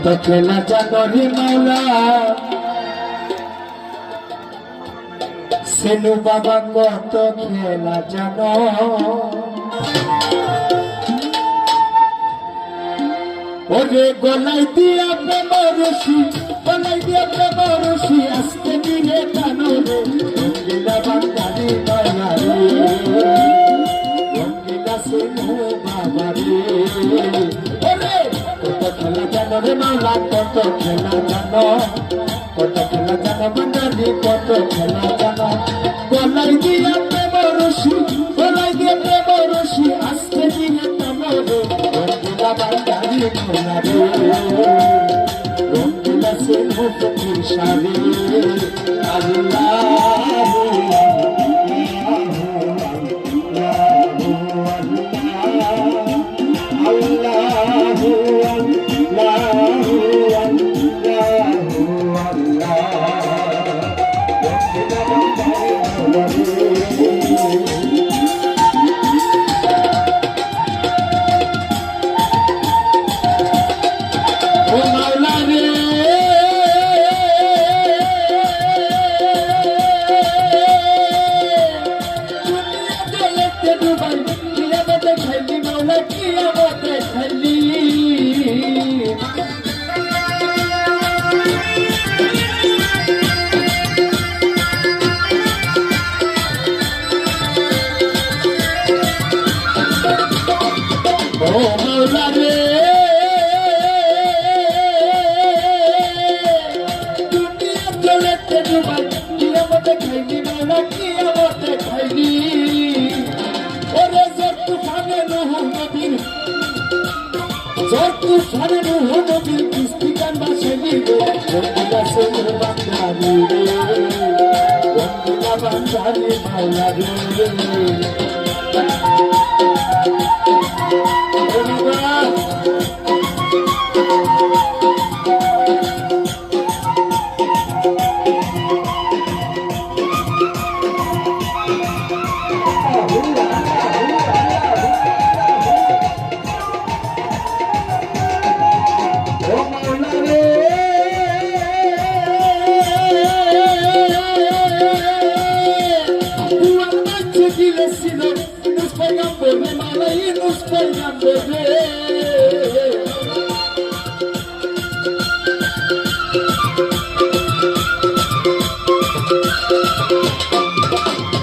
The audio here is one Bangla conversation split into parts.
তো খেলা জানো রে মাওলা সেনু বাবা কত খেলা জানো ওরে গলাই দিয়া প্রেমরসি গলাই দিয়া প্রেমরসি আজকে দিনে টানো রে রঙ্গিলা বাঙালি মায়া রে রঙ্গিলা সেনু বাবা রে ওরে কত খেলা জানো রে মাওলা কত খেলা জানো কত খেলা জানো বাঙালি কত খেলা জানো গলাই দিয়া প্রেমরসি গলাই দিয়া প্রেমরসি আজকে দিনে টানো রে রঙ্গিলা বাঙালি মায়া রে রঙ্গিলা সেনু ফকির শাড়ি আল্লাহ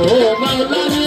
Oh, my God.